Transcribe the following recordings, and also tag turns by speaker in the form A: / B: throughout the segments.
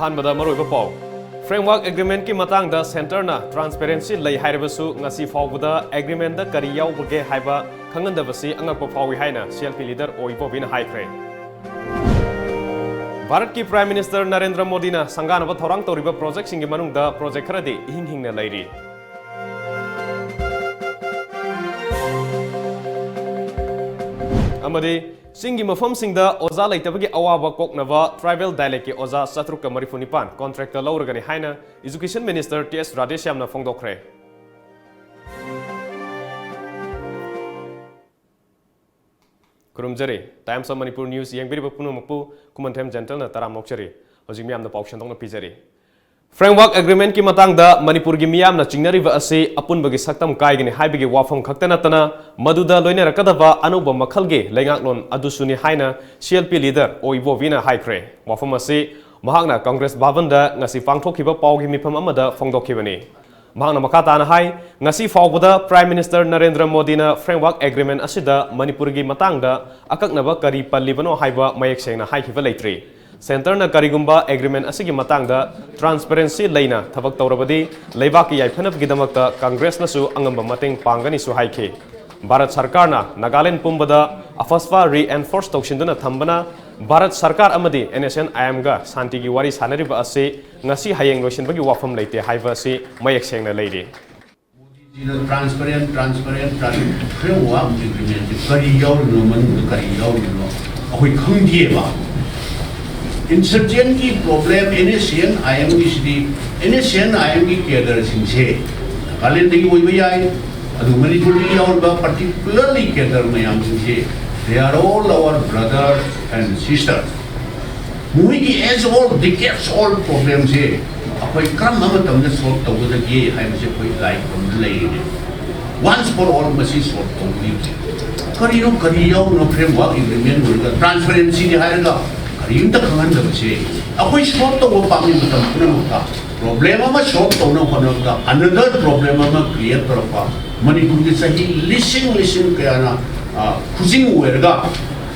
A: अहानबदा मरोइबा पाउ framework agreement की matangda center na transparency lei hairabasu ngasi phaobada agreement da kari yaoribage haiba khanghandabasi angakpa phaowi haina CLP leader O Ibobina haikhre Bharat ki Prime Minister Narendra Modi na sangganaba thourang touriba project singgi manungda project kharadi ehing-hingna leiri amadi singgi maphamsingda oza leitabagi awaba kokhannaba tribal dialect ki oza 795 contractor louragani haina Education Minister Th.Rasdheshyamna phongdokhre Kurumjari Times of Manipur News yengbiriba punumpu kumanthem gentle na taram mokchari hojik miyam na paushan dongna pijari Framework agreement ki matangda Manipur gi miyam na chingnariba ase apunbagi saktam kaigini haibagi wafam khaktana tana maduda loina rakadaba anuba makhalge lengaklon adusuni haina CLP leader O Ibobina haikhre wafam ase mahakna Congress bhavanda ngasi pangthokhiba pawgi mifam amada phongdokhibani mahakna makatana hai ngasi phaobada Prime Minister Narendra Modi na framework agreement asida Manipur gi matangda akaknaba kari pallibano haiba mayek sengna haikhiba leitri Center na karigumba agreement asigi matangda transparency leina thabak tawrabadi leibaki yaiphanab gidamakta Congress nasu angamba mateng pangani su haikhe Bharat Sarkar na Nagaland pumbada afasfa reinforce tawshinduna thambana Bharat Sarkar amadi NSN IM ga santi gi wari sanariba ase ngasi hayeng loisinbagi wafam leite haiba ase mayek sengna leire
B: transparent framework agreement kari yaurino manungda kari yaurino ahoi khangdieba Insurgent की problem NSN IM की स्थिति NSN IM की cadre सिंचे कालें देखी वही भी आए अधु मणिपुर की और बा particularly केडर में हम सिंचे they are all our brothers and sisters मुझे की as all decades all problems है अकोई काम हम तमने solve तो वो तक ये है मुझे कोई like हम लेंगे once for all Masih solve तो नहीं करियो नो framework agreement होगा transparency नहीं आएगा Rimta khanghandabasi akoi solve to pami matam punamukta problem ama solve to na honokta another problem ama create tarapa Manipur ki sahi listen kaya na khujing werga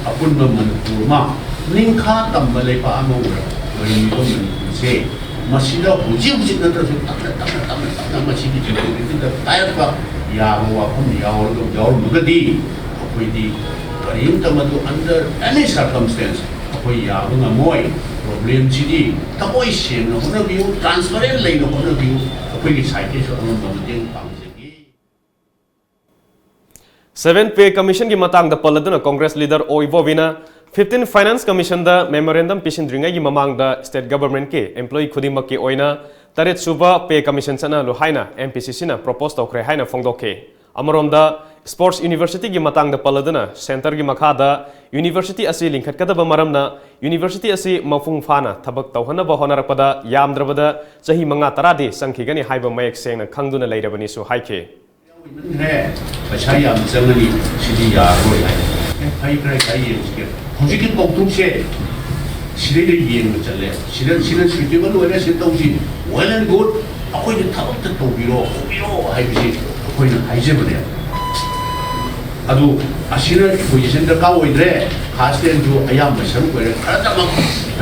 B: apun ma Manipur ma ningkha tambale pa ama ura wani to Manipur se masida huji na ta tamna masidi ta tayar pa ya wa pum yaor mugadi akoi di rimta madu under any circumstance कोई याबंगा मोई problem चीज़ी तकोई same न होना भी हो transparent line होना भी हो कोई की साइकिल से होना बंदें पांचेगी
A: 7 Pay Commission की matangda paladuna Congress leader O Ibobina 15 Finance Commission da memorandum pisindringa की mamangda state government के employee खुदिमक की ओइना तारेत सुबह Pay Commission सना लो हाइना MPCC ना propose तोखरे हाइना phongdokhre अमरोमदा Sports University की matangda paladuna center की मखादा University असी लिंखत कदबा मरमना University असी मफुंग फाना थबक तौहनबा होनरकपदा यामद्रबदा चही मंगा तरादि संखिगनि हाइबा मयक सेंगना खंगदुना लेरबनि सु हाइखे
B: है अच्छा याम जंगली सिदी यारोय haikhre yeske hojik ki poktum se sire yeng chale sire suitable wala se tawji well and good akoi ni thabak ta tobiro haibisi akoi na haijebane adu asina position da ka oidre khasten ju ayam masam ko khada mak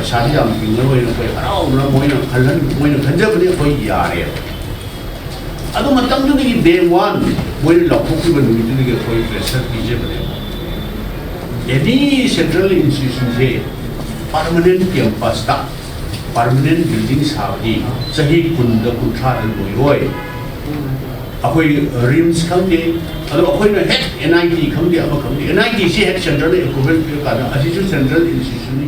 B: asani jam bingo oi ko harau na moina khalan moina khanjabani koi yare adu matam du ni day one moina lokho ki banu ni ni koi pressure pije bane any central institution se permanent campus ta permanent building sabi sahi kunda kuthra loi akoi rims khamde ado akoi na head NIT khamde aba khamde NIT se head central equivalent ka na asisu central institution ni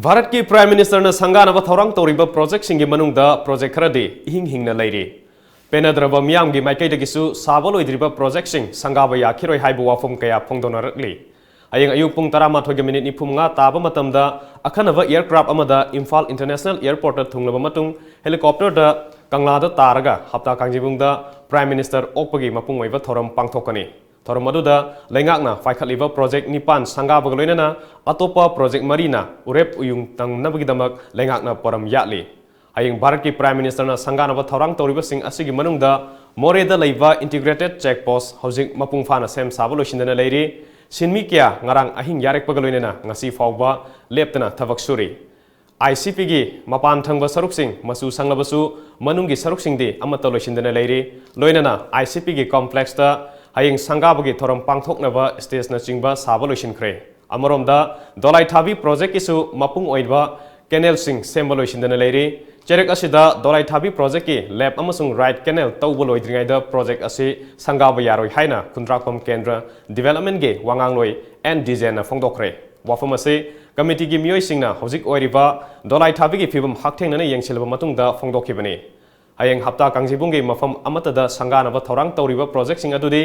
A: Bharat ki Prime Minister na sangganaba thourang touriba project singgi manungda project kharadi ehing-hingna leiri penadraba miyam gi maikai dagisu sabol oidriba project sing sangaba yakhiroi haibu wafum kaya phongdonarakli ayeng ayuk pung 12 minute ni phumnga taba matamda akhanaba aircraft amada Imphal International Airport ta thunglaba matung helicopter da Kangla da taraga hapta kangjibungda Prime Minister okpagi mapung oiba thoram pangthokani thoram aduda lengakna faikhatliba project nipan sangaba loinana atopa project marina urep uyung tangnabagi lengakna param yatli ayeng Bharat ki Prime Minister na sangganaba thourang touriba sing asigi manungda more da leiba integrated checkpost hojik mapung fana sem sabolo shindana leiri sinmi kya ngarang ahing yarek pagaloinena ngasi phauba leptana thabak suri ICP gi mapan thangba saruksing masu sanglabasu manunggi saruksingdi amata loisindana leiri loinana ICP gi complex ta haying sangabagi thoram pangthoknaba stage na chingba saba loisinkhre amoromda dolai thabi project isu mapung oiba canal sing sembalo shindana leiri cherek asida dolai thabi project ki lab amasung right canal tawbo loidringai da project asi sangaba yaroi haina kuntrakpam kendra development ge wangang loi and design na phongdokhre wafam ase committee gi mioi singna hojik oiriba dolai thabi gi phibam hakthengna ne yengsilba matungda phongdokhibani hayeng hapta kangjibung gi mafam amatada sangganaba thourang touriba project sing adudi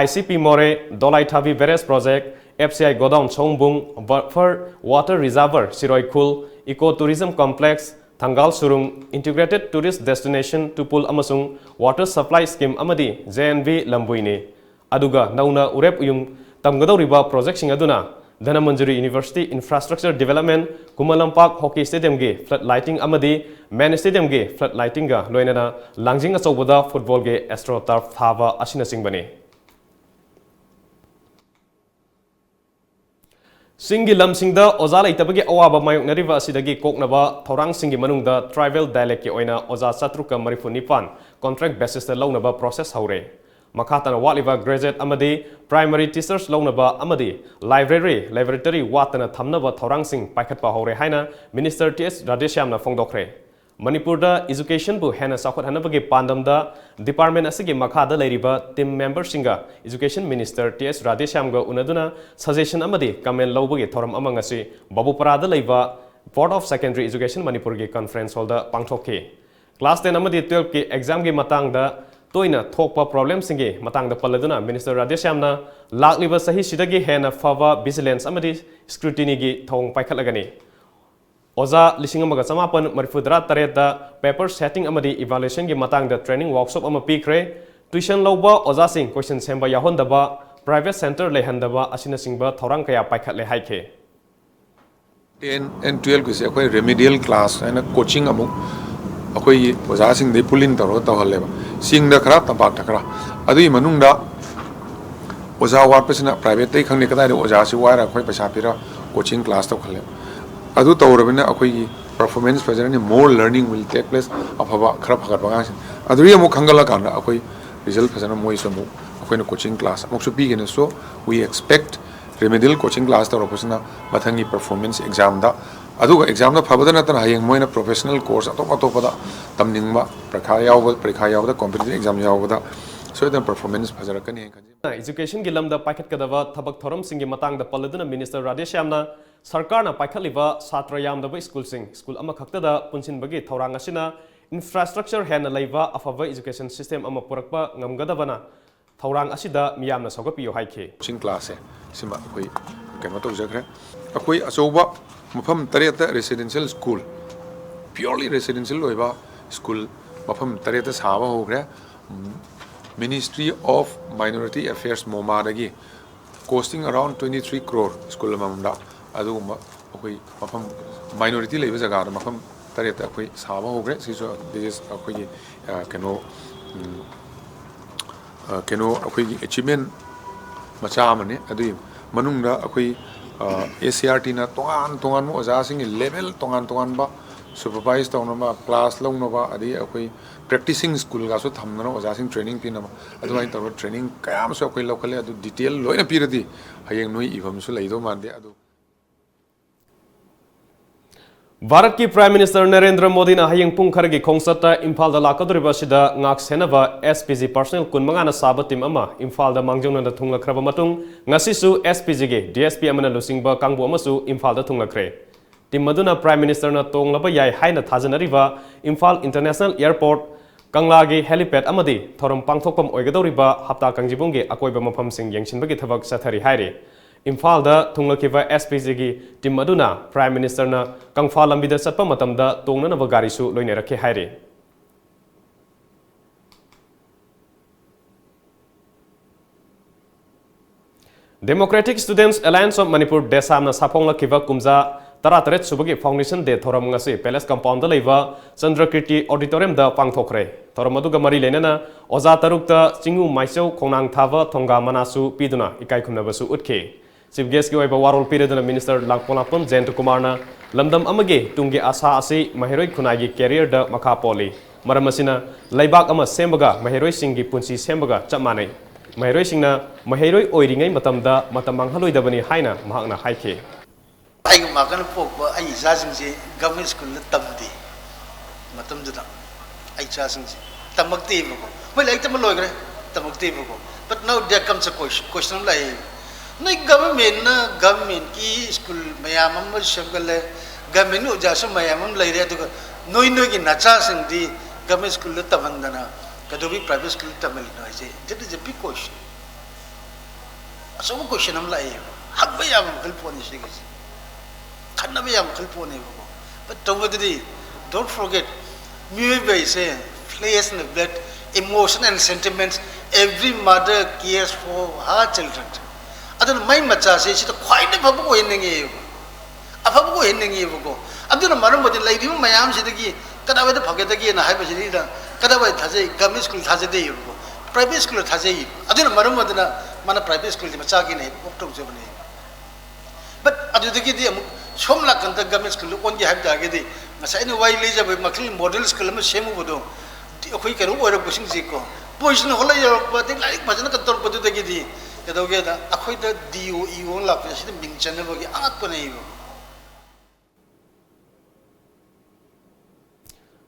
A: ICP more dolai thabi various project FCI godown chongbung buffer water reservoir siroi khul ecotourism complex Thangal Surung integrated tourist destination to pull amasung water supply scheme amadi JNV Lambuini aduga nauna urep uyum tamgadoriba project sing aduna Dhanamanjuri University Infrastructure Development Kumalampak Hockey Stadium ge flood lighting amadi main stadium ge flood lighting ga loinana langjing achobada football ge astroturf thaba asina singbani Singgi lamsingda oza leitabagi awaba mayoknariba asidagi kokhannaba thourang singgi manungda tribal dialect ki oina oza 794 contract basis ta launaba process haure makhatana waliba graduate amadi primary teachers launaba amadi laboratory watana thamnaba thourang sing paikhatpa haure haina minister Th.Rasdheshyamna phongdokhre Manipurda education bu hena sakhat hanabagi pandamda department asigi makhada leiriba team member singa education minister Th.Rasdheshyamga unaduna suggestion amadi comment lawbagi thoram amangasi babuparada leiba board of secondary education Manipur gi conference hall da pangthokki class 10 amadi 12 ki exam gi matangda toina thokpa problem singi matangda paladuna minister Th.Rasdheshyamna lakliba sahi sidagi hena fava vigilance amadi scrutiny gi thong paikhatlagani Oza lising amaga samapan marifudra tareta paper setting amadi evaluation gi matangda training workshop ama pikre tuition lawba oza sing question semba yahondaba private center lehandaba asina singba thourang kaya paikhatle haikhre
C: 10 and 12 kise akoi remedial class and coaching amu akoi oza sing de pulin taro tawhaleba sing da khara tabak thakra adui manungda oza war pesina private tai khangni kadai oza si wara akoi paisa pira coaching class to khale adu tawrabina akoi performance fazarani more learning will take place afaba khara phagat banga adu yamu khangala kana akoi result fazana moi samu akoi na coaching class amuksu bi gene so we expect remedial coaching class tawrapasina mathangi performance exam da aduga exam da phabada na tan hayeng moina professional course atopada tamningba prakha yawda competitive exam yawda so the performance fajarakani
A: education gi lamda paikhat kadaba thabak thoram singi matangda paladuna minister Th.Rasdheshyamna sarkarna paikhatliba satra yamdaba school ama khaktada punsinbagi thourang asina infrastructure hena leiba afava education system ama purakpa ngamgadabana thourang asida miyamna sogapiyo haikhe
C: coaching class sima koi kema to jakre akoi asoba mapham tareta residential school purely residential loiba school mapham tareta saba hogre Ministry of Minority Affairs MoMA dagi costing around 23 crore school mamda aduguma akoi mapham minority leiba jaga da mapham tareta akoi saba hogre siso this akoi keno akoi achievement macha amane adui manungda akoi ACRT na tongan mo oja sing level tongan ba supervise tawnama class lawnaba adi akoi practicing school ga so thamna oja sing training pinama adumai taw training kayam so akoi lokale adu detail loina piradi hayeng noi ibam su leido mande adu
A: Bharat ki Prime Minister Narendra Modi na hayeng pung khargi khongsata Imphal da lakadriba sida ngak senaba SPG personnel kunmanga na saba team ama Imphal da mangjongna da thunglakhraba matung ngasi su SPG ge DSP amana lusingba kangbu amasu Imphal da thunglakre team maduna Prime Minister na tonglaba yai haina thajanariba Imphal International Airport Kanglagi helipad amadi thoram pangthokpam oigadoriba hapta kangjibungge akoiba maphamsing yengsinbagi thabak sathari haire Imphal da thunglakiba SPG gi team aduna Prime Minister na kangfa lambida satpa matamda tongnanaba gari su loinerakhe haire Democratic Students Alliance of Manipur Desamna saphonglakiba kumja Taratret subagi foundation de thoram ngasi palace compound da leiba Chandrakirti auditorium da pangthokre thoram aduga mari lenana oza tarukta chingu maisau khongnang thava thonga manasu piduna ikai khumnabasu utke Chief guest ki oiba warol piredana Minister Langpolapon Jayant Kumarna lamdam amage tunggi asa asi mahiroi khunai gi career da makha poli maram asina laibak ama sembaga mahiroi singgi punsi sembaga chapmanai mahiroi singna mahiroi oiringai matamda matamang haloi dabani haina mahakna haikhe
D: ai makan pokba ai cha singsi government school na tamdi matam jada ai cha singsi tamakti bako moi lai tam loi gre tamakti bako but now there comes a question lai nai government ki school mayam am shamgale government uja so mayam am lai re to noi gi nacha singdi government school la tamandana kadobi private school tamil no ise that is a big question aso question am lai habba yam khalponi sigisi khannaba yam khalponi bako but don't forget music say flesh and blood emotion and sentiments every mother cares for her children aduna mai macha se sita khwaide babu ko hinningi afabu ko hinningi bako aduna maram bodi leiri mayam sidagi kadawa da phage dagi na haiba sidi da kadawa thase government school thase de bako private school thase aduna maram bodina mana private school macha gi nei okto jebani but adudagi di somla kanta government school on gi haib da ge di masai ni wai leja bai makli model school ma semu bodo khoi kero ora busing ji ko position hola yo ba de lai bajana ka tor bodu dagi di kedoge da akhoi da dio io la pesi de mingchane bogi angakpa nei bo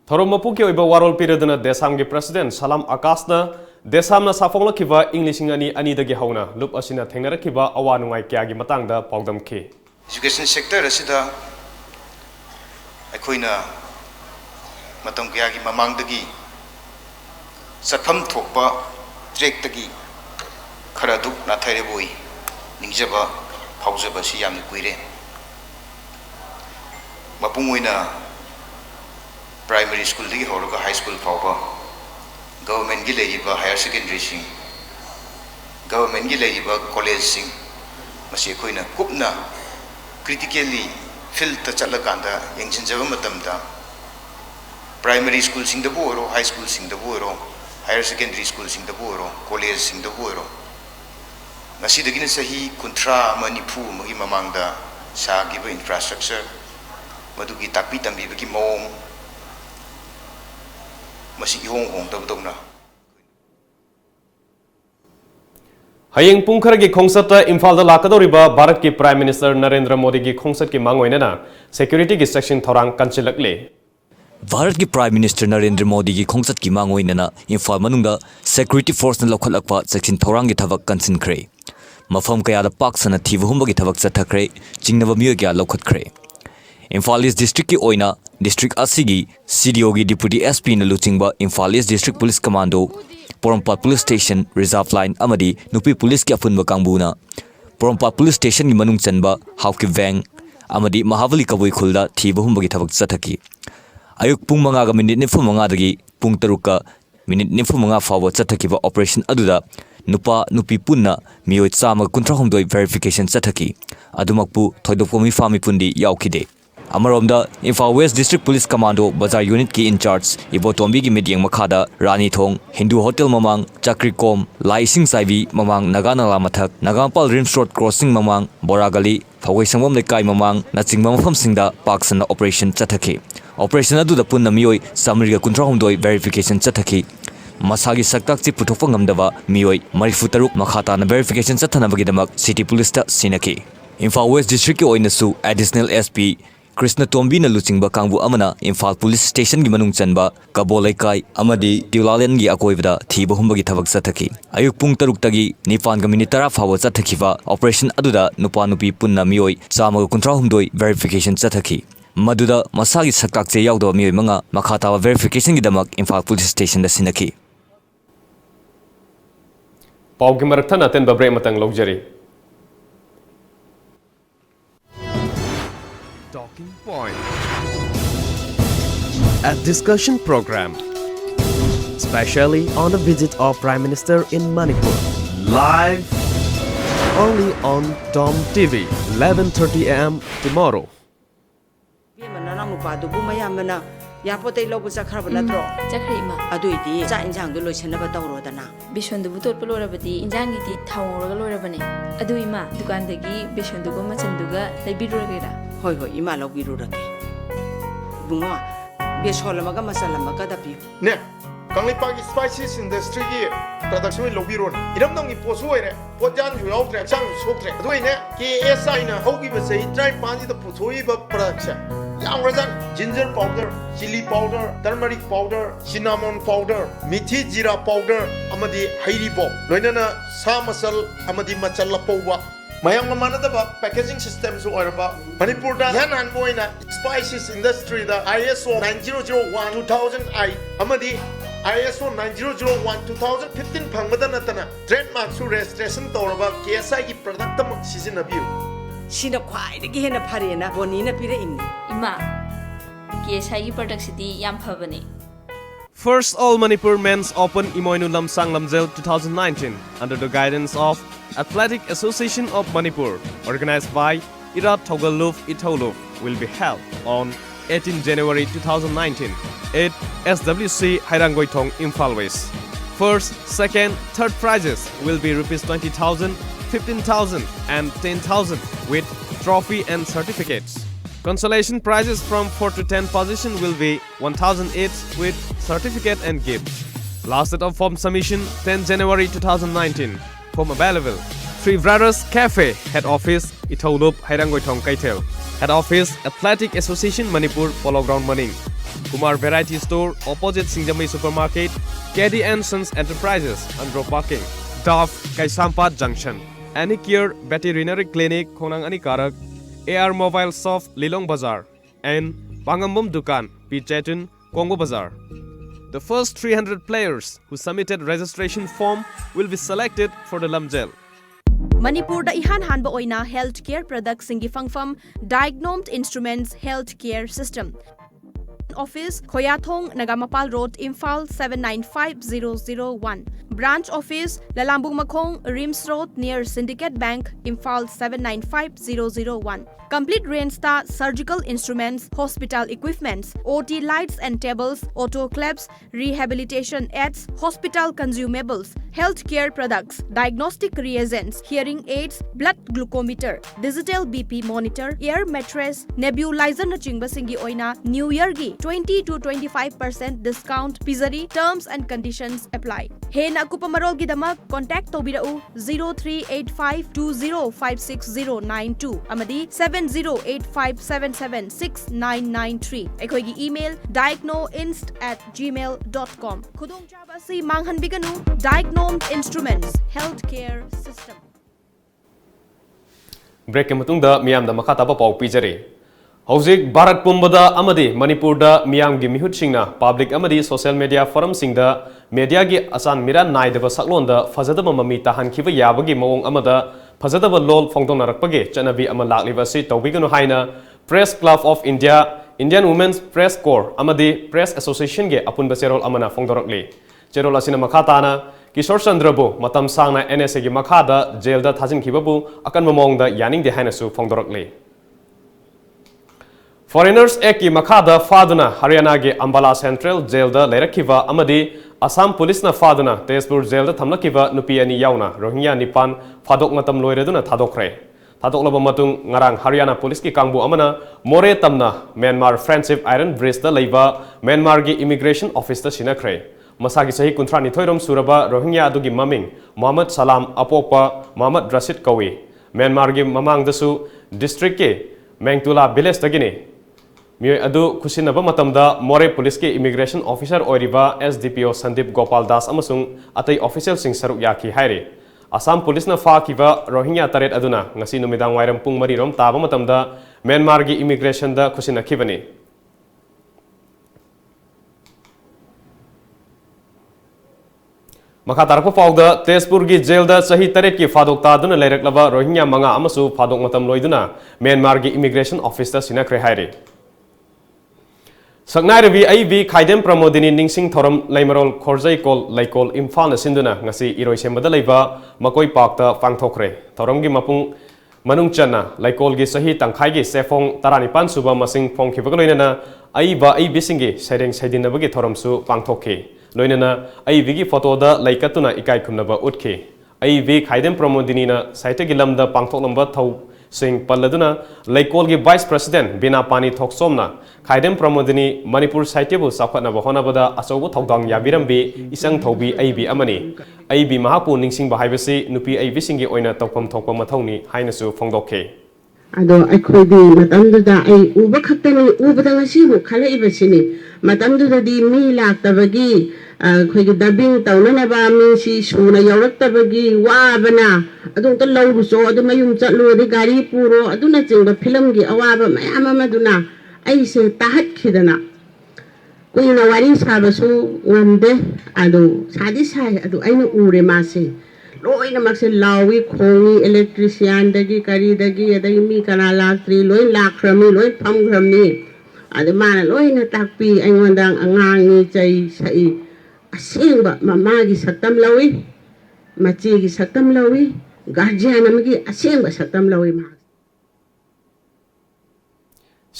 A: Thoromapu ki oiba warol piredana desam gi president Salam Akasna desamna safongla kiba Englishing ani dagi hauna lup asina thengara kiba awanungai kya gi matangda pawdam ke
E: education sector asida akoina matam kya gi mamangdagi satham thokpa track tagi kharaduk na thaire boi ningjaba phaujaba si yam kuire mapungoina primary school digi horoga high school phauba government gi leiba higher secondary sing government gi leiba college sing masi koina kupna critically field ta chalakanda yengchinjaba matamda primary school sing da boro high school sing da boro higher secondary school sing da boro college sing da boro ngasi dagina sahi kuntra manipu magi mamangda sa giba infrastructure madugi takpi tambi bagi mong masi ihong tabdongna
A: Hayeng pungkhar gi khongsat Imphal da lakadoriba Bharat ki Prime Minister Narendra Modi gi khongsat ki mangoina na security gi section thourang kanchilakle
F: Bharat ki Prime Minister Narendra Modi ki khongsat ki mangoina na Imphal manungda security force na lokhalakpa section thourang gi thabak kansinkhre mafam kaya da paksana thivhumba gi thabak chathakre chingnaba miyo kya lokhatkre Imphal East District ki oina district asigi CDO gi deputy SP na luchingba Imphal East District Police Commando Porompat Police Station Reserve Line amadi nupi police ki apunba kangbuna Porompat Police Station gi manung chanba hawki vang amadi Mahavali kaboi khulda thibahumba gi thabak chathaki ayuk pung manga ga minute nifu manga dagi pung taruka minute nifu manga fawa chathakiba operation aduda nupa nupi punna mioi chama kuntra homdoi verification chathaki adumakpu thoidopkomi fami pundi yaukide Amaromda Imphal West District Police Commando Bazar Unit ki in charge Ibotombi gi medyang makhada Rani Thong Hindu Hotel mamang Chakrikom Laising Saibi mamang Naganala mathak Nagampal Rims Road Crossing mamang Boragali Phawai Sangwam Lekai mamang Nachingma maphamsingda paksana operation chathaki operation adu da punna mioi samriga kuntra homdoi verification chathaki masagi saktak chi puthokpa ngamdaba mioi marifutaruk makhata na verification chathanabagi damak city police ta sinaki Imphal West District ki oinasu additional SP Krishna Tombi na luchingba kangbu amana Imphal Police Station gi manung chanba Kabolaikai amadi Tiulalen gi akoibda thiba humbagi thabak chathaki ayuk pung taruk tagi nipan ga minute tara phawa chathakiba operation aduda nupa nupi punna mioi chama kuntra humdoi verification chathaki maduda masagi saktak che yawdo mioi manga makhata verification gi damak Imphal Police Station da sinaki
A: Pawgi marakthana ten babre matang logjari
G: Talking Point. A discussion program, specially on the visit of Prime Minister in Manipur. Live only on Dom TV, 11:30 AM tomorrow.
H: यापोते लोग चखरब नत्रो
I: चखरे इमा
H: अदुइदी चा इंजांग दु लोइसनबा तौरोदना
I: बेसोंदुबु तोटपा लोरबदी इंजांगीदी थावोरगा लोरबने अदु इमा दुकानदगी बेसोंदुगो मचंदुगा लेबिरुरगेरा
H: होय होय इमा लौबिरुरगे बुंगो बेसोलमगा मसलमगा दपियो
J: ने कांगलिपागी स्पाइसेस इंडस्ट्री की प्रोडक्शन में लोबिरोन इरमदंगी पोसु होइरे पोजान जु याउद्रे चांग सोक्ट्रे अदुइने KSI ना होगी बसे ट्राई पांजी द पुथोई ब प्रोडक्शन यावरजन ginger powder chilli powder turmeric powder cinnamon powder मिठी जीरा पाउडर अमदी हाइरिबो लोइनना सा मसल अमदी मचल लपौवा mayang manadaba packaging system so oiraba manipur da yan han boina spices industry da ISO 9001 2008 amadi ISO 9001 2015 phangmada natana trademark su registration toraba KSI ki product tam sizinabiu
H: sina khwai de hena pharena bonina pire inni
I: इमा KSI की product city yam फबने
G: First All Manipur Men's Open Imoinu Lamsang Lamjel 2019 under the guidance of Athletic Association of Manipur, organized by Irat Thogaluf Itholuf, will be held on 18 January 2019 at SWC Hairangoitong, Imphal West. First, second, third prizes will be rupees 20,000, 15,000 and 10,000 with trophy and certificates. Consolation prizes from 4 to 10 position will be 1,000 each with certificate and gift. Last date of form submission 10 January 2019. Form available. Th.Rasdheshyamna Cafe, Head Office, Itholop, Hairangoitong, Kaitel. Head Office, Athletic Association, Manipur, Polo Ground, Maning. Kumar Variety Store, opposite Singjamai Supermarket, KD & Sons Enterprises, Andro Parking. DAF, Kaisampat Junction. Anicure Veterinary Clinic, Khonang Anikarak. AR Mobile Soft, Lilong Bazaar. And Pangambum Dukan, P. Chetun, Kongo Bazaar. The first 300 players who submitted registration form will be selected for the Lamjel.
K: Manipur da ihan hanba oina healthcare products singi fangfam diagnosed instruments healthcare system. Office Khoyathong Nagamapal Road Imphal 795001. Branch Office Lalambung Makhong Rims Road near Syndicate Bank Imphal 795001. Complete range star surgical instruments, hospital equipments, OT lights and tables, autoclaves, rehabilitation aids, hospital consumables, healthcare products, diagnostic reagents, hearing aids, blood glucometer, digital BP monitor, air mattress, nebulizer na chingba singi oina New Year gi 20 to 25% discount pizari terms and conditions apply. Hena kupamarol gi damak contact tobirau 038520569092 amadi 7085776993. Ekhoigi email diagnoinst@gmail.com. Khudong chaba si manghan biganu diagnosed instruments healthcare system.
A: Break ke matungda miyam da makha taba pau pijari. Hauzik Bharat pumbada amadi Manipur da miyam gi mihut singna public amadi social media forum singda media gi asan miran nai da saklon da fazada mami tahan khiba yabagi mawong amada fazadaba lol phongdokhre chanabi ama lakliba si tawbiganu haina Press Club of India, Indian Women's Press Corps amadi Press Association ge apun baserol amana phongdokhre cherol asina makhatana Kishore Chandrabu matam sangna NSA gi makhada jail da thajin khibabu akan mamong da yaning de haina su phongdokhre. Foreigners Act ki makhada faduna Haryana ge Ambala Central Jail da leirakhiba amadi Assam Police na faduna Tezpur Jail da thamlakiba nupi ani yauna Rohingya nipan fadok matam loireduna thadokhre. Thadoklaba matung ngarang Haryana Police ki kangbu amana more tamna Myanmar Friendship Iron Bridge da leiba Myanmar gi Immigration Office da sinakhre. Masagi sahi kuntrani thoirom suraba Rohingya adugi maming Muhammad Salam Apopa Muhammad Rashid Kawi. Myanmar gi mamang dasu district ke Mengtula village dagini. Miyoi adu kusinaba matamda More Police ke Immigration Officer oiriba SDPO Sandip Gopal Das amasung atai official sing saruk yaki haire. Assam Police na fa kiba Rohingya taret aduna ngasi numidang wairam pung marirom taba matamda Myanmar gi immigration da kusinakibani. Makha tarpa pawda Tezpur gi jail da sahi taret ki fadok taduna leireklaba Rohingya manga amasu fadok matam loiduna Myanmar gi Immigration Office da sinakhre haire. Saknai Ravi AV Khaidem Pramodini Ningsing Thoram Laimarol Khorzai Kol Laikol Imphal na sinduna ngasi iroi sembada leiba Makoi Park ta pangthokre. Thoram gi mapung manung chana laikol gi sahi tangkhai gi sefong taranipan suba masing phongkhiba loinana aiba ai bisingi saireng saidinaba gi thoramsu pangthokhe loinana ai bigi photo da laikatuna ikai khumnaba utkhe ai vi khaidem promodini na saite gi lamda pangthoklamba thau sing palladuna laikol gi vice president bina pani thoksomna khaidem promodini manipur saite bu sakhatna ba honabada asobu thodang yabirambi isang thobi aibi amani aibi mahapu ningsing ba haibasi nupi aibi singi oina tokpam thokpa mathoni haina su phongdokhe
L: ado akhodi matamda ai uba khaktani ubada ngasibu khala ibasini matamda di mi laktabagi khoi dubbing tawna ba mi si suna yawraktabagi wabana adung to lawru so adu mayum chatlu di gari puro aduna chingba film gi awaba mayam amaduna ai se tahat khidana kuina wari sabasu ngamde adu sadi sai adu aina ure mase loina makse lawi khongi electrician dagi kari dagi adagi mi kana laktri loi lakhrami loi phamgramni adu mana loina takpi aingondang angangi chai sai asingba mamagi saktam lawi machi gi saktam lawi guardian amagi asingba saktam lawi ma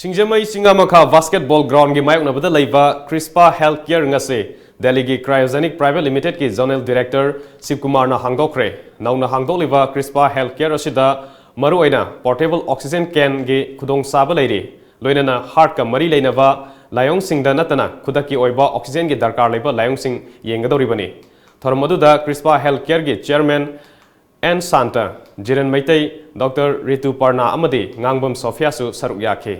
A: Singjamai Singamakha basketball ground gi mayok nabada laiba Crispa Healthcare ngase Delhi gi Cryogenic Private Limited ki Zonal Director Sivkumar na hangdokhre nauna hangdoliba Crispa Healthcare asida maru aina portable oxygen can gi khudong saba leiri loinana heart ka mari leinaba layong singda natana khudaki oiba oxygen gi darkar leiba layong sing yengadoribani thormaduda Crispa Healthcare gi chairman N Santa Jiran Maitai Dr Ritu Parna amadi ngangbam Sophia su saruk yakhe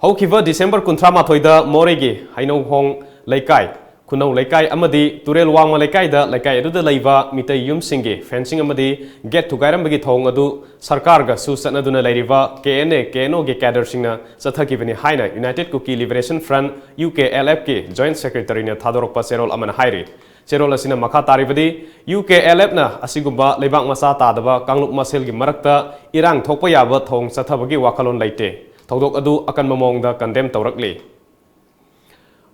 A: Haukiva December 18 da Moregi Hainong Hong Laikai Kunau Laikai amadi Turel Wangma Laikai da Laikai adu da laiba mitai yum singi fencing amadi get to gairam bagi thong adu sarkar ga su sanaduna lairiva KNA KNO ge cadre singna sathakibani haina United Cookie Liberation Front UKLF ke Joint Secretary na thadorokpa serol amana hairi serol asina makha taribadi UKLF na asigumba leibak masa tadaba kangluk masel gi marakta irang thokpa yaba thong sathabagi wakalon laite Thodok adu akan mamongda condemn taurakli.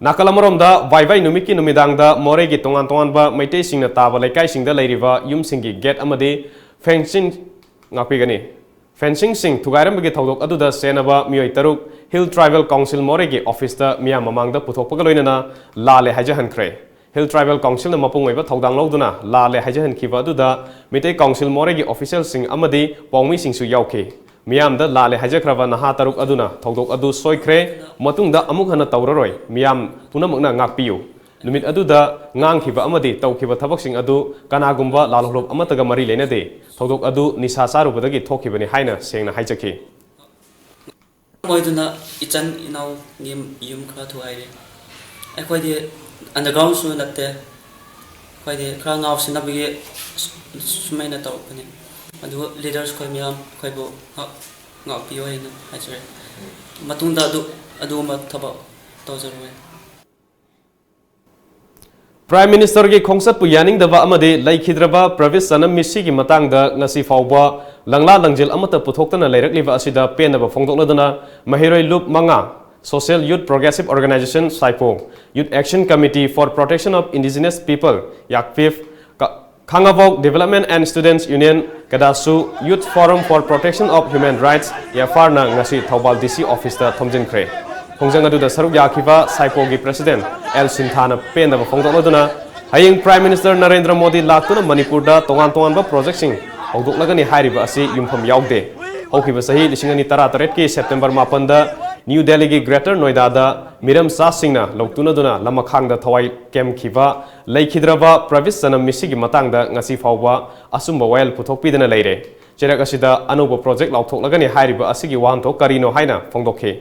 A: Nakalamaromda Vaivai Numiki Numidangda Moregi Tongan Tongan ba Maitei Singna Taba Laikai Singda Lairiva Yum Singi Get Amadi Fencing Ngapigani. Fencing Sing Tugairam Bagi Thodok adu da Senaba Mioi Taruk Hill Tribal Council Moregi Office da Mia Mamangda Putopagaloinana Lale Hajahankre. Hill Tribal Council na Mapungweba Thodang Lauduna Lale Hajahankiva adu da Mitei Council Moregi Official Sing Amadi Pongmi Singsu Yauke. Miyam da lale hajakrava naha taruk aduna thodok adu soikhre matungda amuk hana tauraroi miyam punamukna ngakpiu numit adu da ngangkhiba amadi tawkhiba thabaksing adu kanagumba lalholop amataga mari lenade thodok adu nisa sarubadagi thokhibani haina sengna haijaki
M: moiduna ichan inau ngim yum kha thuaire akhoi underground su natte khoi de kra ngaw sinabigi sumaina tawkani adu leaders khoi miyam khoi bo ngakpiyo haina hajre matungda adu ma thaba tawjarwe
A: Prime Minister gi khongsat pu yaning daba amade laikhidraba Pravis Sanam Misi gi matangda ngasi phauba langla langjil amata puthoktana leirakliba asida penaba phongdokladana mahiroi loop manga Social Youth Progressive Organization Saipo Youth Action Committee for Protection of Indigenous People Yakpif Khanghandabasi Development and Students Union Kadasu Youth Forum for Protection of Human Rights Yafarna ngasi Thobal DC Office da thomjinkhre Khongjang adu da saruk yakhiba Saipo gi President El Sinthana pendaba phongdokladuna hayeng Prime Minister Narendra Modi laktuna Manipur da tongan tongan ba project sing haudoklagani hairiba asi yumpham yaude haukiba sahi 2013 ki September 8 da New Delhi ki Greater Noida da Miram Sa Singna Loktuna duna Lamakhangda Thawai Kem Khiba Laikhidraba Pravis Sanam Misi gi matangda ngasi phauba asumba wail puthokpidana leire cherak asida anuba project lauthoklagani hairiba asigi wanthok karino haina phongdokhe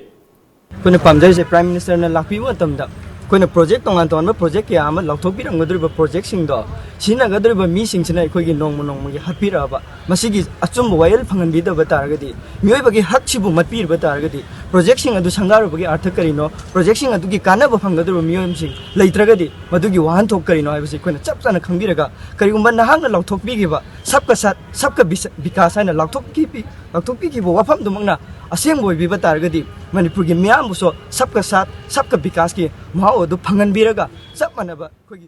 N: Kuna pamjai se Prime Minister na lakpi wa tamda kuna project tongan tongan project ya ama lauthopi rangadriba project singdo sina gadriba mi singsina khoi gi nong gi hapira ba masigi achum wail phangan bi da batargadi mioi bagi hakchibu matpir batargadi project sing adu sangaru bagi artha karino project sing adu gi kana ba phangadriba mioi sing leitragadi madugi wahan thok karino ai basi khona chap chana khangbiraga karigumba nahang na lauthopi gi ba sabka sat sabka vikas haina lauthopi gi bo wafam dumangna aseng boi bi batargadi Manipur gi miyam buso sabka sat sabka vikas ki mao adu phangan biraga chap manaba khoi gi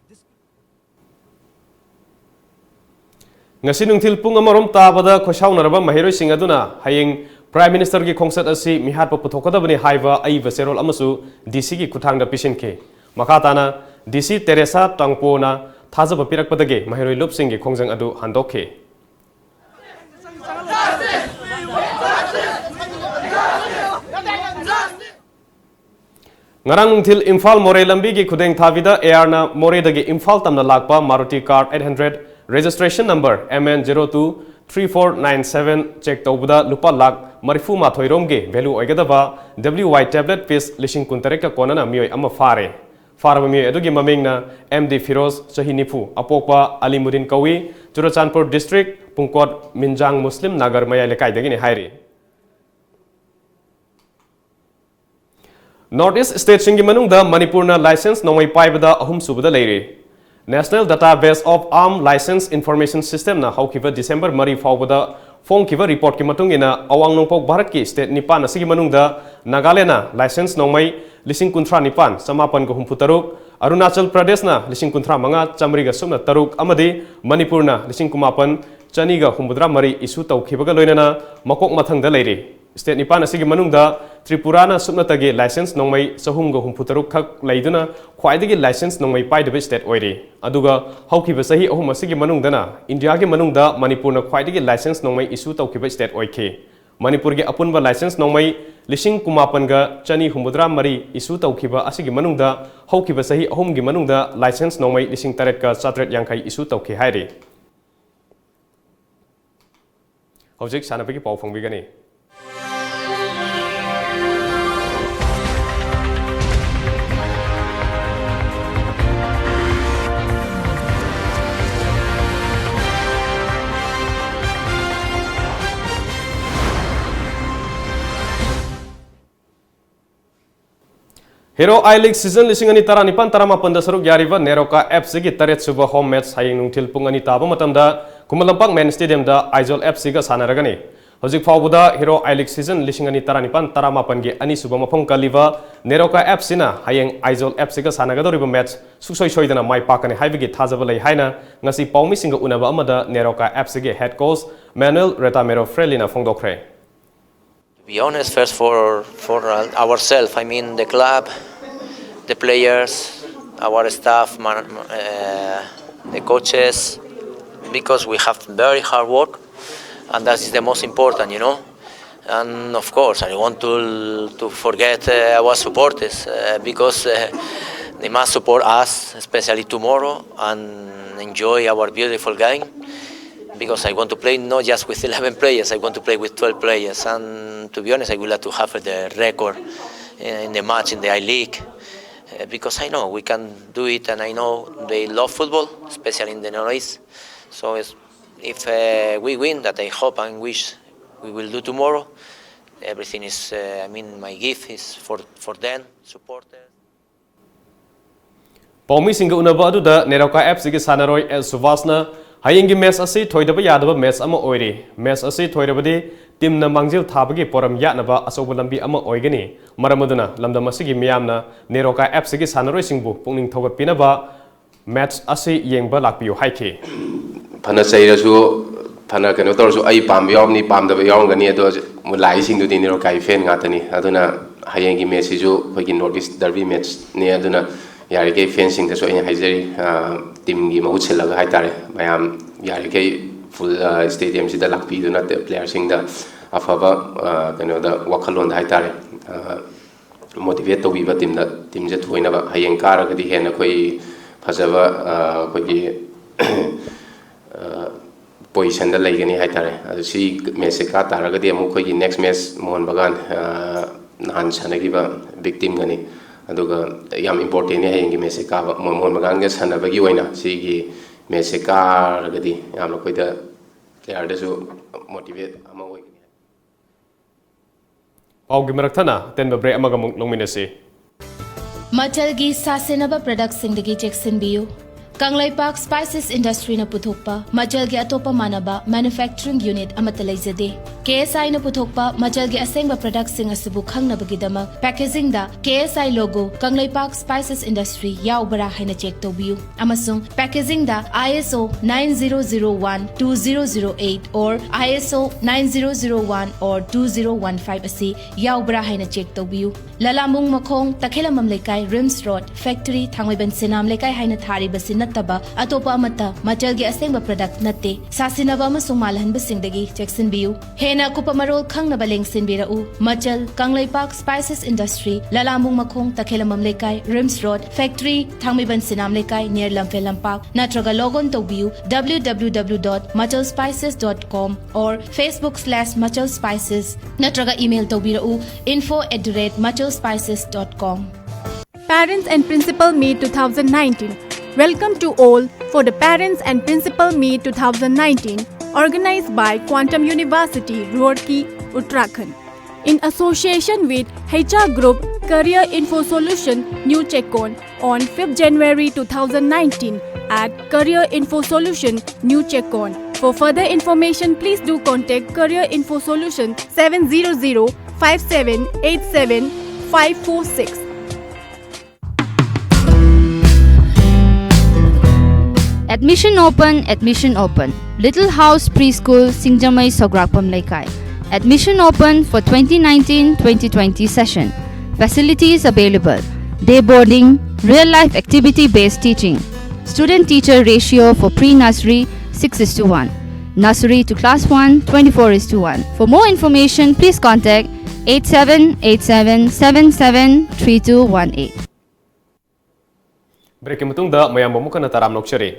A: ngasi nungthil pung amarom tabada khosaunaraba mahiroi sing aduna hayeng Prime Minister ki khongsat asi mihat pa puthokadabani haiba aiba serol amasu DC ki kuthangda pisinke makatana DC Teresa Tangpona thajaba pirakpadage mahiroi lupsing ki khongjang adu handokhe ngarang nungthil Imphal More lambi ki khudeng thavida airna More dagi Imphal tamna lakpa Maruti car 800 registration number MN023497 check tawbuda lupa lak marifu ma thoiromge value oigadaba WY tablet piece lishing kuntareka konana mioi ama faraba mioi adugi mamingna MD Firoz Chahinifu apokpa Alimudin Kawi Churachandpur district Pungkot Minjang Muslim Nagar Maya lekai dagini hairi Northeast State Singgi manungda Manipurna license nongmai paibada ahum subada leiri National Database of Armed License Information System na haukiba December mari phaobada phongkiba report ki matung ina awang nongpok Bharat ki state nipan asigi manungda Nagaland na license nongmai lising kunthra nipan samapan ko humputaruk Arunachal Pradesh na lising kunthra manga chamriga sumna taruk amadi Manipur na lising kumapan chaniga humbudra mari isu tawkibaga loinana makok mathangda leiri state nipan asigi manungda Tripura na subnatage license nongmai sahumga humputaruk khak leiduna khwaidagi license nongmai paidaba state oiri aduga haukiba sahi ahum asigi manungdana India ge manungda Manipur na khwaidagi license nongmai isu tawkiba state oike Manipur ge apunba license nongmai lising kumapan ga chani humudra mari isu tawkiba asigi manungda haukiba sahi ahum ge manungda license nongmai lising taret ka satret yangkai isu tawki hairi hojik sanapagi pau phongbigani Hero I League season lisingani taranipan taramapan da saruk yariba Neroka FC gi taret suba home match hayeng nungthil pungani taba matamda Kumalampak main stadium da Aizol FC ga sanaragani hojik phaobada Hero I League season lisingani taranipan taramapan gi ani suba mafam kaliba Neroka FC na hayeng Aizol FC ga sanagadoriba match suksoi soidana mai pakani haibigi thajaba lei haina ngasi paumi singa unaba amada Neroka FC gi head coach Manuel Retamero Frelina phongdokhre
O: To be honest, first for ourselves, I mean the club, the players, our staff, the coaches, because we have very hard work, and that is the most important, you know. And of course, I want to forget our supporters because they must support us, especially tomorrow, and enjoy our beautiful game. Because I want to play not just with 11 players, I want to play with 12 players. And to be honest, I would like to have the record in the match in the I-League. Because I know we can do it, and I know they love football, especially in the Northeast. So if we win, that I hope and wish we will do tomorrow, everything is, I mean, my gift is for them, supporters.
A: Paumi singa unaba aduda Neroka FC gi sanaroi El Suvasna hayenggi match asi thoidaba yadaba match ama oiri match asi thoirabadi timna mangjil thabagi poram yanaba asoba lambi ama oigani maramaduna lamdam asigi miyamna Neroka FC gi sanaroi singbu pungning thogat pinaba match asi yengba lakpiyo haike
P: phana chairasu phana keno torsu ai pam yawni pamdaba yawngani ado mulai singdu di Neroka fan ngatani aduna hayenggi match ju hoigi Northeast derby match ne aduna yarike fencing da so ina haijeri team gi mahut selaga haitare mayam yarike full stadium sida lakpi duna te player sing da afaba kano da wakhalon da haitare motivate to biba team je thoina ba hayeng kara gadi hena koi phajaba koi gi position da laigani haitare adu si match ka tara gadi amu koi gi next match mon bagan nan chanagi ba big team gani aduga yam important hai ingi mese ka mon magang ge sanabagi oina sigi mese ka ragadi yam lokoi da player da so motivate ama oi
A: paugi maraktana tenba break amaga mung longminase
Q: Matalgi sasenaba product singdagi cheksinbiyu Kanglaipak spices industry na puthokpa Matalgi atopa manaba manufacturing unit amata leizade KSI na puthokpa machalgi asengba products sing asubu khanghnabagidama packaging da KSI logo Kanglaipak Spices Industry yaubara haina check tobiu amasung packaging da ISO 9001-2008 or ISO 9001 or 2015 asi yaubara haina check tobiu lalamung makhong takhela mamlekai Rims Road Factory Thangwaiban Sinam lekai haina thari basi nattaba atopa amata machalgi asengba product natte sasinaba amasung malhan basingdagi checksin biu hena kupamarol khangnaba lengsin birau machal Kanglaipak Spices Industry lalamung makhong takhelamam lekai Rims Road Factory Thangmiban Sinam lekai near Lamphel Lampak natraga logon tobiu www.machalspices.com or Facebook/machalspices natraga email tobirau info@machalspices.com.
K: Parents and Principal Meet 2019. Welcome to all for the Parents and Principal Meet 2019 organized by Quantum University, Roorkee, Uttarakhand. In association with HR Group Career Info Solution, New Chekon on 5th January 2019 at Career Info Solution, New Chekon. For further information, please do contact Career Info Solution 700-5787-546.
R: Admission open. Little House Preschool Singjamai Sograkpam Laikai. Admission open for 2019-2020 session. Facilities available. Day boarding, real life activity based teaching. Student teacher ratio for pre-nursery 6:1. Nursery to class 1 24:1. For more information, please contact 8787773218.
A: Break matungda mayam bamukana taram nokchari.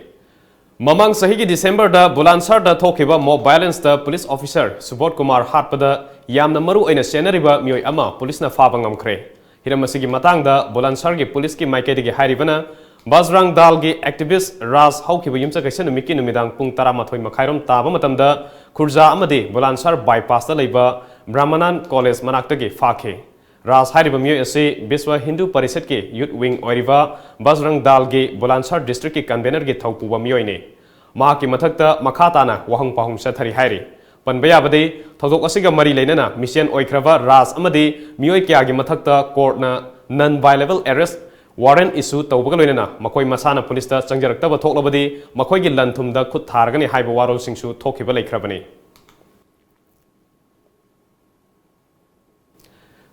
A: Mamang sahigi December da Bulansar da thokiba mob violence da police officer Subodh Kumar hatpada yamna maru aina senariba mioi ama police na faba ngamkhre. Hiramasigi matangda Bulansar gi police ki maikedi gi hairibana Bajrang Dal gi activist Ras haukiba yumcha kaisa numiki numidang pung 13 makhairom taba matamda Khurja amadi Bulansar bypass da leiba Brahmanan College manakta gi fakhe. Ras hairiba mioi ase Biswa Hindu Parishad ki youth wing oiriba Bajrang Dal gi Bulansar district ki convener gi thaupuba mioi ne. Ma ki mathakta makhatana wahang pahum sathari hairi. Panbaya bade thodok asiga mari leinana mission oikrava Ras amadi mioi kya gi mathakta court na non violable arrest warrant issue tawbaga loinana makoi masana police ta changjarakta thoklabadi makoi gi lanthumda khut thargani haiba warol singsu thokiba leikrabani.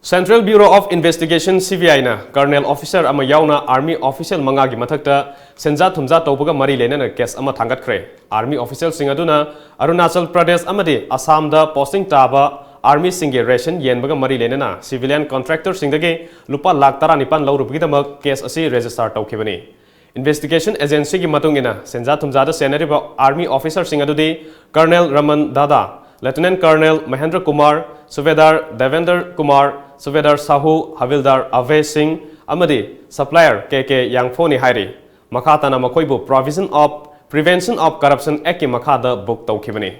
A: Central Bureau of Investigation CBI na Colonel Officer ama yauna Army Official mangagi mathakta senja thumja tawbaga mari leinana case ama thangatkhre. Army Official singaduna Arunachal Pradesh amadi Assam da posting taba Army singge ration yenbaga mari leinana civilian contractor singdage lupa lakh 19 laurubgidamak case asi register tawkhibani. Investigation Agency gi matungina senja thumja da senariba Army Officer singadudi Colonel Raman Dada, Lieutenant Colonel Mahendra Kumar, Subedar Devender Kumar, Subedar Sahu, Havildar Ave Singh, amadi supplier KK Yangphoni Hairi. Makhatana makoibu Prevention of Corruption Act ki makhada book tawkhibani.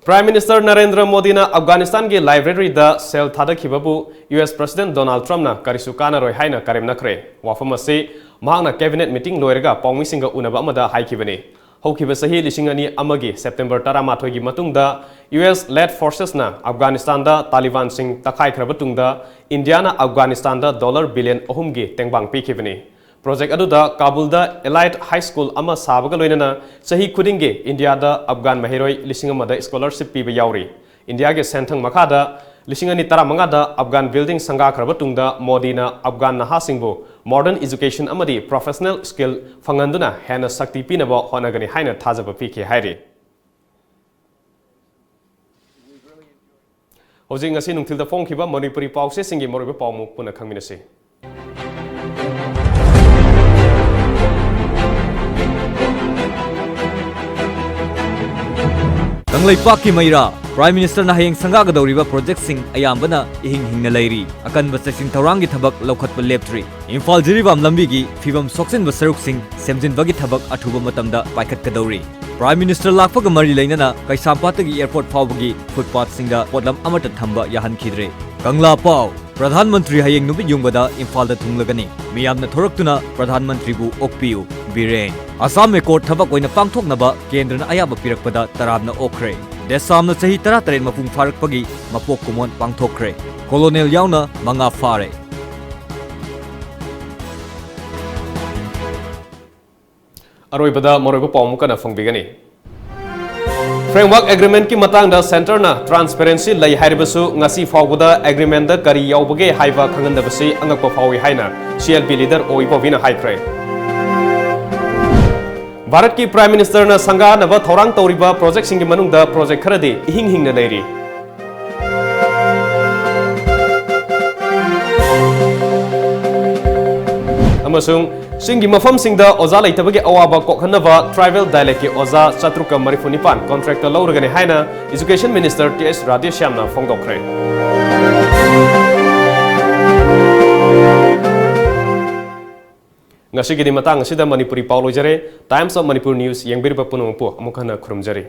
A: Prime Minister Narendra Modi na Afghanistan ki library da sel thadakhibabu US President Donald Trump na karisukana roi haina karimnakre. Wafam ase mahakna cabinet meeting loiraga pawmisinga unaba amada haikhibani. Haukiba sahi lisingani amagi September 18 gi matungda US led forces na Afghanistan da Taliban sing takai khrabatungda India na Afghanistan da $3 billion gi tengbang pikhibani. Project aduda Kabul da Elite High School ama sabaga loinana sahi khudinge India da Afghan mahiroi lisingama da scholarship piba yauri. India ge senthang makada lisingani 15 da Afghan building sanga khrabatungda Modi na Afghan naha singbu modern education amadi professional skill phanganduna hena sakti pinaba honagani haina thajaba pikhe hairi. Hojing ngasi nungthilda phongkhiba Manipuri pause singi moriba pawmu puna khangminase.
F: Kanglaipak ki maira Prime Minister na hayeng sanggagadawriba project sing ayambana ehing-hingna leiri akanba section thourang gi thabak lokhatpa leptri Imphal jiribam lambi gi fibam soksin ba saruk sing semjinbagi thabak athuba matamda paikhatkadawri Prime Minister lakpaga mari leinana Kaisampata gi airport phawbagi footpath singda potlam amata thamba yahan khidre Kangla Pau प्रधानमंत्री हयेंग नुबि युंगबदा इम्फाल दा थुंगलगनी मियामना थोरक्तुना प्रधानमंत्री बु ओकपियु villain Assam में court थबक ओइना पांगथोकनबा केंद्रना अयाबा पिरकपदा तराबना ओखरे देसामना सही 13 मपुंग फारकपगी मपोक कुमोन पांगथोकरे colonel यावना मंगा फारे
A: अरोइबदा मरोइबा पाउमुकना फंगबिगनी framework agreement की matangda सेंटर ना ट्रांसपेरेंसी लई hairabasu ngasi phaobada agreement da kari yaoribage haiba khanghandabasi angakpa phaowi haina CLP leader O Ibobina haikhre Bharat की प्राइम मिनिस्टर ना sangganaba thourang touriba प्रोजेक्ट सिंगी manungda प्रोजेक्ट खरदी ehing-hingna leiri अमसुंग singgi maphamsingda oza leitabagi awaba kokhannaba tribal dialect ki oza chatruka marifunipan contractor louragani haina education minister Th.Rasdheshyamna phongdokhre ngasi gi di matang asida manipuri paulojare times of manipur news yang beri papunung pu amukhana khurumjari